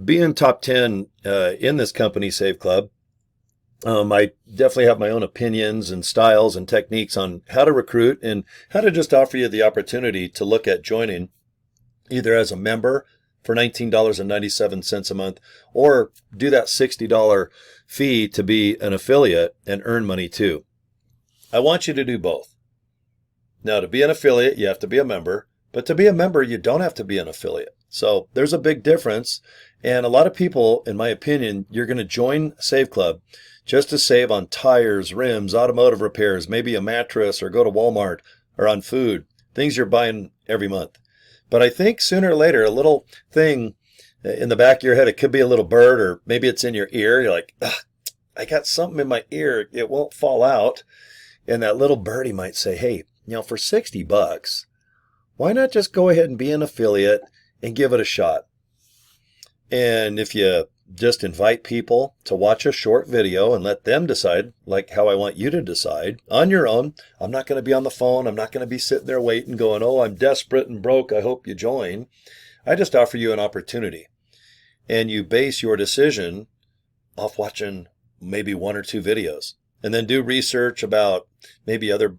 being top 10 in this company, Save Club, I definitely have my own opinions and styles and techniques on how to recruit and how to just offer you the opportunity to look at joining either as a member for $19.97 a month or do that $60 fee to be an affiliate and earn money too. I want you to do both. Now, to be an affiliate, you have to be a member, but to be a member, you don't have to be an affiliate. So there's a big difference. And a lot of people, in my opinion, you're going to join Save Club just to save on tires, rims, automotive repairs, maybe a mattress, or go to Walmart, or on food, things you're buying every month. But I think sooner or later, a little thing in the back of your head, it could be a little bird, or maybe it's in your ear. You're like, I got something in my ear. It won't fall out. And that little birdie might say, hey, for $60, why not just go ahead and be an affiliate and give it a shot? And if you just invite people to watch a short video and let them decide, like how I want you to decide on your own. I'm not going to be on the phone. I'm not going to be sitting there waiting going, oh, I'm desperate and broke. I hope you join. I just offer you an opportunity. And you base your decision off watching maybe one or two videos. And then do research about maybe other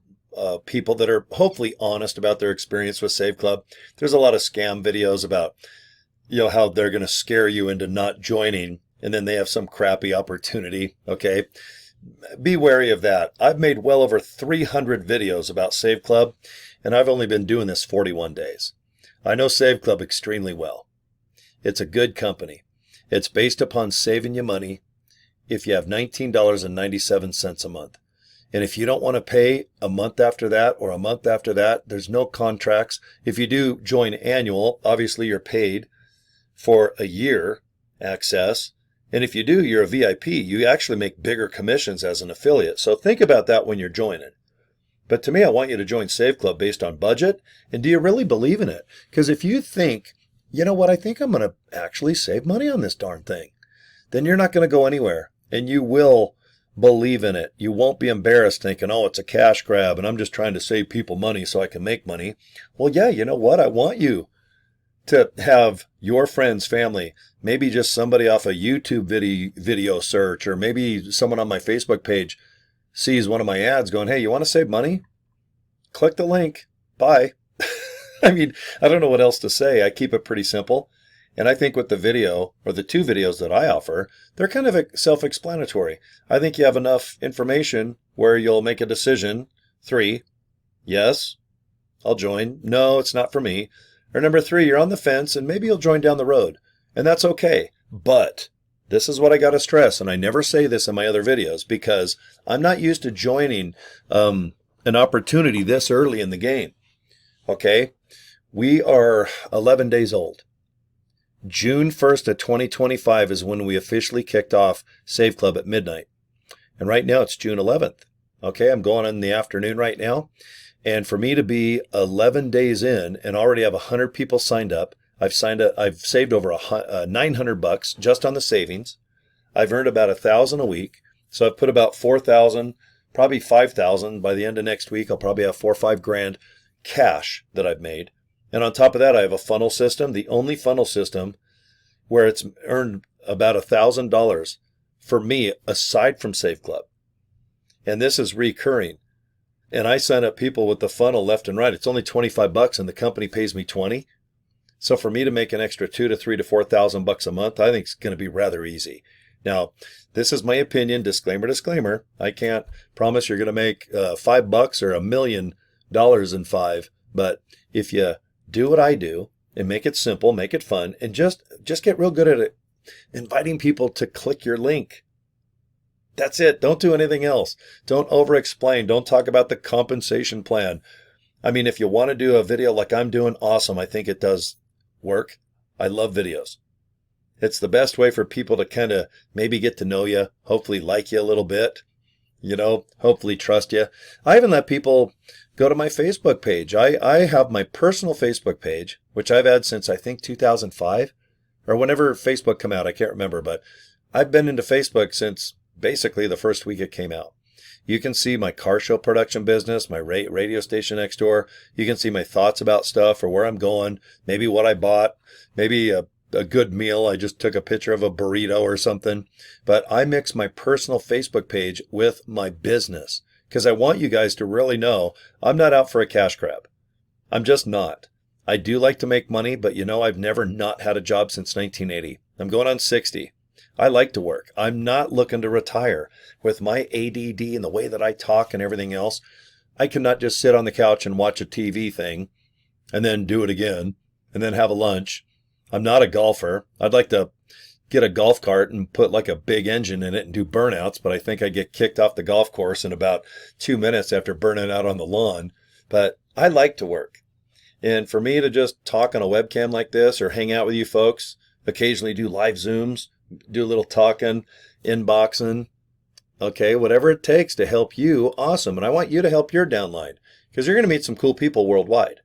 people that are hopefully honest about their experience with Save Club. There's a lot of scam videos about how they're going to scare you into not joining, and then they have some crappy opportunity. Okay. Be wary of that. I've made well over 300 videos about Save Club, and I've only been doing this 41 days. I know Save Club extremely well. It's a good company. It's based upon saving you money if you have $19.97 a month. And if you don't want to pay a month after that or a month after that, there's no contracts. If you do join annual, obviously you're paid for a year access. And if you do, you're a VIP. You actually make bigger commissions as an affiliate. So think about that when you're joining. But to me, I want you to join Save Club based on budget. And do you really believe in it? Because if you think, I think I'm going to actually save money on this darn thing, then you're not going to go anywhere. And you will believe in it. You won't be embarrassed thinking, oh, it's a cash grab and I'm just trying to save people money so I can make money. Well, yeah, you know what? I want you to have your friends, family, maybe just somebody off a YouTube video search, or maybe someone on my Facebook page sees one of my ads going, hey, you want to save money? Click the link. Bye. I mean, I don't know what else to say. I keep it pretty simple. And I think with the video, or the two videos that I offer, they're kind of self-explanatory. I think you have enough information where you'll make a decision. 3, yes, I'll join. No, it's not for me. Or number 3, you're on the fence and maybe you'll join down the road. And that's okay. But this is what I got to stress, and I never say this in my other videos because I'm not used to joining an opportunity this early in the game. Okay? We are 11 days old. June 1st of 2025 is when we officially kicked off Save Club at midnight. And right now it's June 11th. Okay, I'm going in the afternoon right now. And for me to be 11 days in and already have 100 people signed up, I've saved over $900 just on the savings. I've earned about $1,000 a week. So I've put about $4,000, probably $5,000 by the end of next week. I'll probably have $4 or $5 cash that I've made. And on top of that, I have a funnel system, the only funnel system where it's earned about $1,000 for me aside from Save Club. And this is recurring. And I sign up people with the funnel left and right. It's only $25 and the company pays me $20. So for me to make an extra $2,000 to $3,000 to $4,000 a month, I think it's going to be rather easy. Now, this is my opinion. Disclaimer. I can't promise you're going to make $5 or $1 million in 5. But if you do what I do and make it simple, make it fun, and just get real good at it, inviting people to click your link. That's it. Don't do anything else. Don't over-explain. Don't talk about the compensation plan. I mean, if you want to do a video like I'm doing, awesome. I think it does work. I love videos. It's the best way for people to kind of maybe get to know you, hopefully like you a little bit, hopefully trust you. I even let people go to my Facebook page. I have my personal Facebook page, which I've had since I think 2005 or whenever Facebook came out. I can't remember, but I've been into Facebook since basically the first week it came out. You can see my car show production business, my radio station next door. You can see my thoughts about stuff or where I'm going, maybe what I bought, maybe a a good meal. I just took a picture of a burrito or something. But I mix my personal Facebook page with my business because I want you guys to really know I'm not out for a cash grab. I'm just not. I do like to make money, but I've never not had a job since 1980. I'm going on 60. I like to work. I'm not looking to retire. With my ADD and the way that I talk and everything else, I cannot just sit on the couch and watch a TV thing and then do it again and then have a lunch. I'm not a golfer. I'd like to get a golf cart and put like a big engine in it and do burnouts, but I think I get kicked off the golf course in about 2 minutes after burning out on the lawn. But I like to work. And for me to just talk on a webcam like this or hang out with you folks, occasionally do live Zooms, do a little talking, inboxing, okay, whatever it takes to help you, awesome. And I want you to help your downline because you're going to meet some cool people worldwide.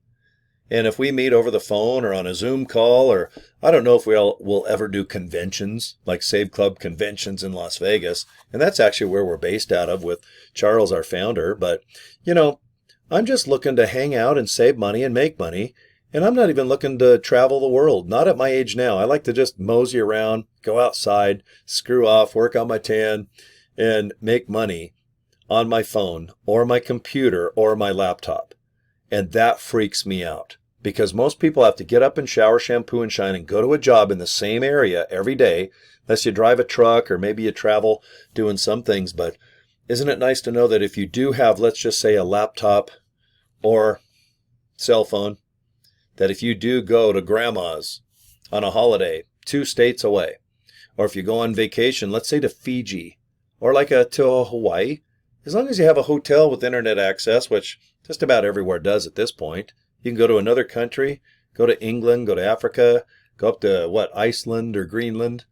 And if we meet over the phone or on a Zoom call, or I don't know if we'll ever do conventions like Save Club conventions in Las Vegas. And that's actually where we're based out of with Charles, our founder. But, I'm just looking to hang out and save money and make money. And I'm not even looking to travel the world. Not at my age now. I like to just mosey around, go outside, screw off, work on my tan, and make money on my phone or my computer or my laptop. And that freaks me out because most people have to get up and shower, shampoo, and shine and go to a job in the same area every day, unless you drive a truck or maybe you travel doing some things. But isn't it nice to know that if you do have, let's just say, a laptop or cell phone, that if you do go to grandma's on a holiday 2 states away, or if you go on vacation, let's say to Fiji or to Hawaii, as long as you have a hotel with internet access, which just about everywhere does at this point, you can go to another country, go to England, go to Africa, go up to Iceland or Greenland,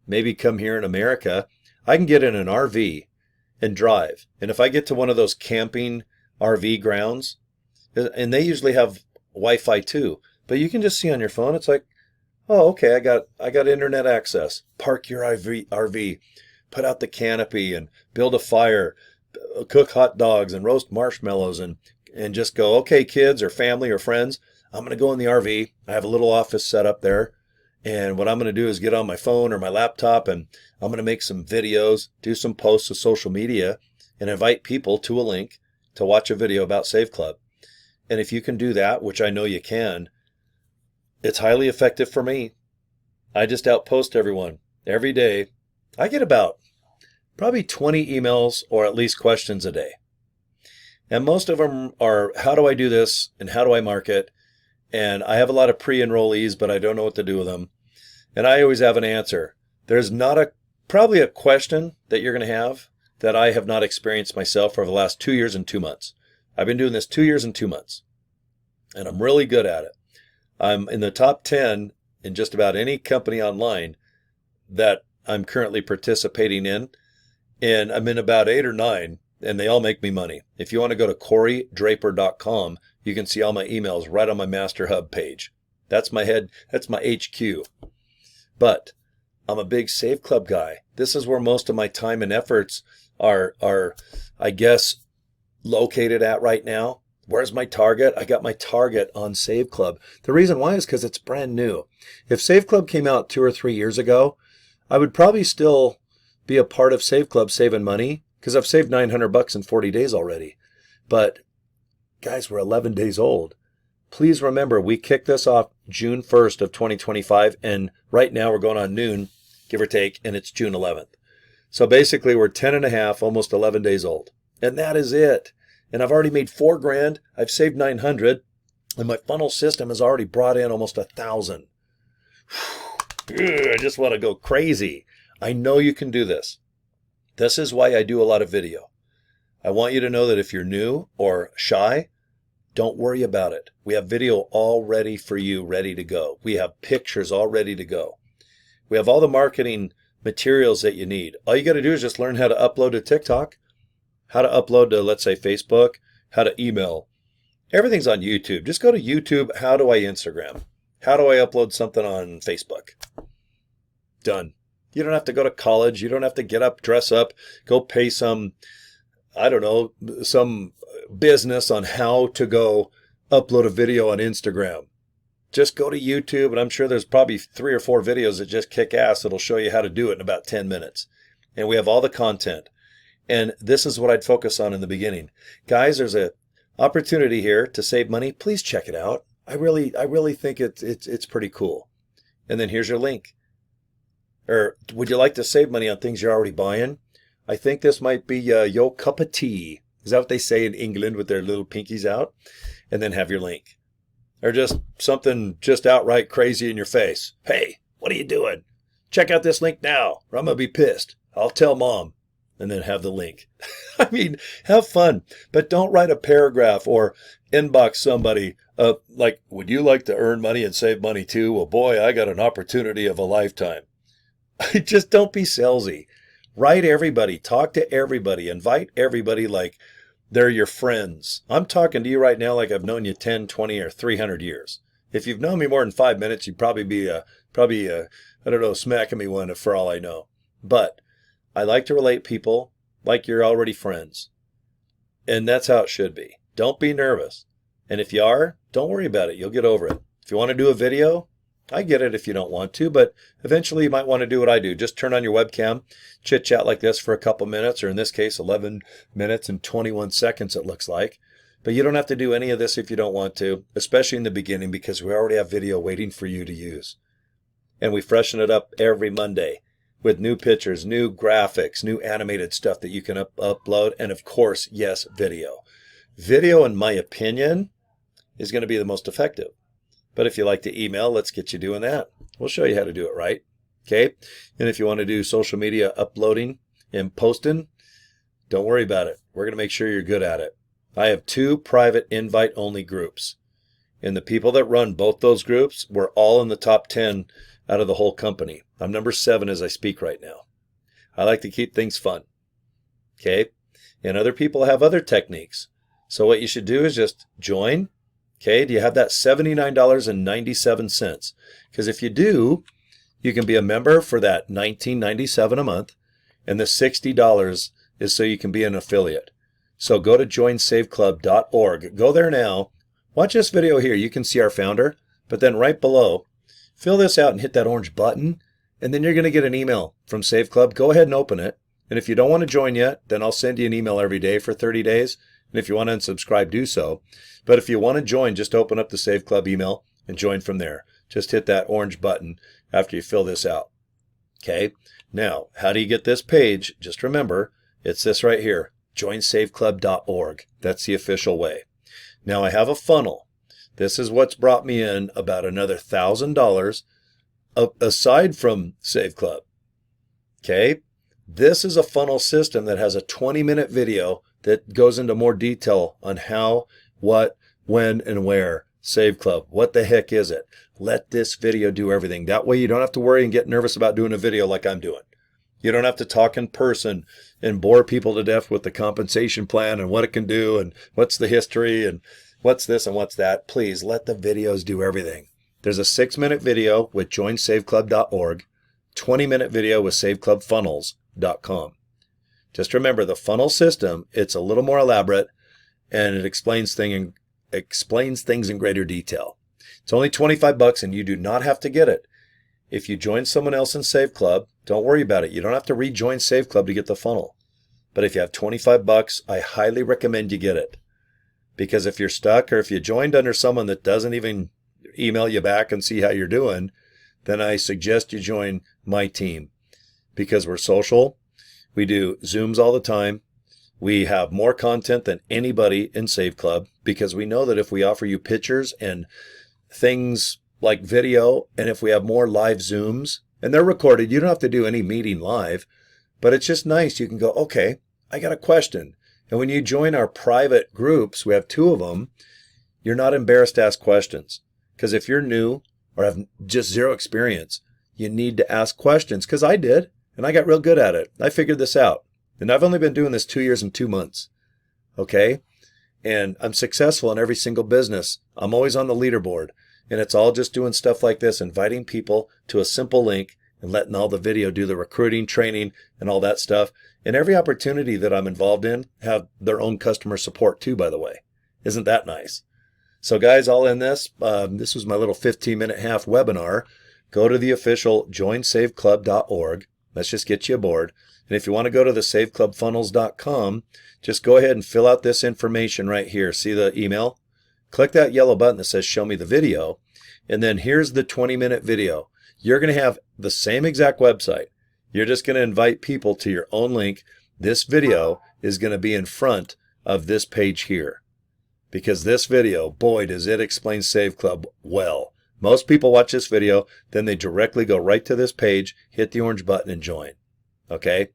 maybe come here in America. I can get in an RV and drive. And if I get to one of those camping RV grounds, and they usually have Wi-Fi too, but you can just see on your phone, it's like, oh, okay, I got internet access. Park your RV, put out the canopy and build a fire, cook hot dogs and roast marshmallows and just go, okay, kids or family or friends, I'm going to go in the RV. I have a little office set up there. And what I'm going to do is get on my phone or my laptop and I'm going to make some videos, do some posts to social media and invite people to a link to watch a video about Save Club. And if you can do that, which I know you can, it's highly effective for me. I just outpost everyone every day. I get about probably 20 emails or at least questions a day. And most of them are, how do I do this and how do I market? And I have a lot of pre-enrollees, but I don't know what to do with them. And I always have an answer. There's probably a question that you're going to have that I have not experienced myself for the last 2 years and 2 months. I've been doing this 2 years and 2 months, and I'm really good at it. I'm in the top 10 in just about any company online that I'm currently participating in, and I'm in about 8 or 9, and they all make me money. If you want to go to corydraper.com, you can see all my emails right on my Master Hub page. That's my HQ. But I'm a big Save Club guy. This is where most of my time and efforts are I guess, located at right now. Where's my target? I got my target on Save Club. The reason why is because it's brand new. If Save Club came out 2 or 3 years ago, I would probably still be a part of Save Club saving money because I've saved $900 in 40 days already. But guys, we're 11 days old. Please remember, we kicked this off June 1st of 2025, and right now we're going on noon, give or take, and it's June 11th. So basically we're 10 and a half, almost 11 days old. And that is it. And I've already made $4,000. I've saved 900, and my funnel system has already brought in almost 1,000. I just want to go crazy. I know you can do this. This is why I do a lot of video. I want you to know that if you're new or shy, don't worry about it. We have video all ready for you, ready to go. We have pictures all ready to go. We have all the marketing materials that you need. All you got to do is just learn how to upload to TikTok, how to upload to, let's say, Facebook, how to email. Everything's on YouTube. Just go to YouTube. How do I Instagram? How do I upload something on Facebook? Done. You don't have to go to college. You don't have to get up, dress up, go pay some, I don't know, some business on how to go upload a video on Instagram. just go to YouTube, and I'm sure there's probably 3 or 4 videos that just kick ass that'll show you how to do it in about 10 minutes. And we have all the content. And this is what I'd focus on in the beginning. Guys, there's a opportunity here to save money. Please check it out. I really think it's pretty cool. And then here's your link. Or would you like to save money on things you're already buying? I think this might be your cup of tea. Is that what they say in England with their little pinkies out? And then have your link. Or just something just outright crazy in your face. Hey, what are you doing? Check out this link now, or I'm going to be pissed. I'll tell mom. And then have the link. I mean, have fun, but don't write a paragraph or inbox somebody like, would you like to earn money and save money too? Well, boy, I got an opportunity of a lifetime. Just don't be salesy. Write everybody, talk to everybody, invite everybody like they're your friends. I'm talking to you right now like I've known you 10, 20, or 300 years. If you've known me more than 5 minutes, you'd probably be, I don't know, smacking me one for all I know. But I like to relate people like you're already friends. And that's how it should be. Don't be nervous. And if you are, don't worry about it. You'll get over it. If you want to do a video, I get it if you don't want to, but eventually you might want to do what I do. Just turn on your webcam, chit chat like this for a couple minutes, or in this case, 11 minutes and 21 seconds it looks like. But you don't have to do any of this if you don't want to, especially in the beginning, because we already have video waiting for you to use. And we freshen it up every Monday with new pictures, new graphics, new animated stuff that you can upload, and of course, yes, video. Video, in my opinion, is going to be the most effective. But if you like to email, let's get you doing that. We'll show you how to do it right. Okay? And if you want to do social media uploading and posting, don't worry about it. We're going to make sure you're good at it. I have 2 private invite-only groups. And the people that run both those groups were all in the top 10 out of the whole company. I'm number 7 as I speak right now. I like to keep things fun. Okay? And other people have other techniques. So what you should do is just join. Okay? Do you have that $79.97? Because if you do, you can be a member for that $19.97 a month. And the $60 is so you can be an affiliate. So go to joinsaveclub.org. Go there now. Watch this video here. You can see our founder. But then right below, fill this out and hit that orange button, and then you're going to get an email from Save Club. Go ahead and open it. And if you don't want to join yet, then I'll send you an email every day for 30 days. And if you want to unsubscribe, do so. But if you want to join, just open up the Save Club email and join from there. Just hit that orange button after you fill this out. Okay? Now, how do you get this page? Just remember, it's this right here, joinsaveclub.org. That's the official way. Now, I have a funnel. This is what's brought me in about another $1,000 aside from Save Club. Okay? This is a funnel system that has a 20-minute video that goes into more detail on how, what, when, and where. Save Club. What the heck is it? Let this video do everything. That way you don't have to worry and get nervous about doing a video like I'm doing. You don't have to talk in person and bore people to death with the compensation plan and what it can do and what's the history and what's this and what's that. Please let the videos do everything. There's a 6-minute video with joinsaveclub.org, 20-minute video with saveclubfunnels.com. Just remember the funnel system, it's a little more elaborate and it explains things in greater detail. It's only $25 and you do not have to get it. If you join someone else in Save Club, don't worry about it. You don't have to rejoin Save Club to get the funnel. But if you have $25, I highly recommend you get it. Because if you're stuck or if you joined under someone that doesn't even email you back and see how you're doing, then I suggest you join my team. Because we're social. We do Zooms all the time. We have more content than anybody in Save Club because we know that if we offer you pictures and things like video, and if we have more live Zooms, and they're recorded, you don't have to do any meeting live, but it's just nice. You can go, okay, I got a question. And when you join our private groups, we have 2 of them, you're not embarrassed to ask questions. Because if you're new or have just 0 experience, you need to ask questions. Because I did, and I got real good at it. I figured this out. And I've only been doing this 2 years and 2 months. Okay? And I'm successful in every single business. I'm always on the leaderboard. And it's all just doing stuff like this, inviting people to a simple link and letting all the video do the recruiting, training, and all that stuff. And every opportunity that I'm involved in have their own customer support too, by the way. Isn't that nice? So guys, I'll end this. This was my little 15-minute half webinar. Go to the official joinsaveclub.org. Let's just get you aboard. And if you want to go to the saveclubfunnels.com, just go ahead and fill out this information right here. See the email? Click that yellow button that says show me the video. And then here's the 20-minute video. You're going to have the same exact website. You're just going to invite people to your own link. This video is going to be in front of this page here. Because this video, boy, does it explain Save Club well. Most people watch this video, then they directly go right to this page, hit the orange button, and join. Okay?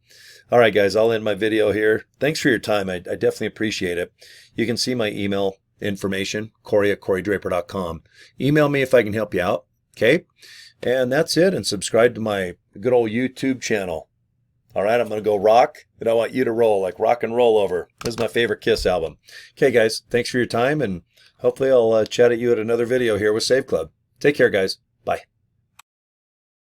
All right, guys, I'll end my video here. Thanks for your time. I definitely appreciate it. You can see my email information, Cory@CoryDraper.com. Email me if I can help you out. Okay? And that's it. And subscribe to my good old YouTube channel. All right, I'm going to go rock, and I want you to roll, like Rock and Roll Over. This is my favorite Kiss album. Okay, guys, thanks for your time, and hopefully I'll chat at you at another video here with Save Club. Take care, guys.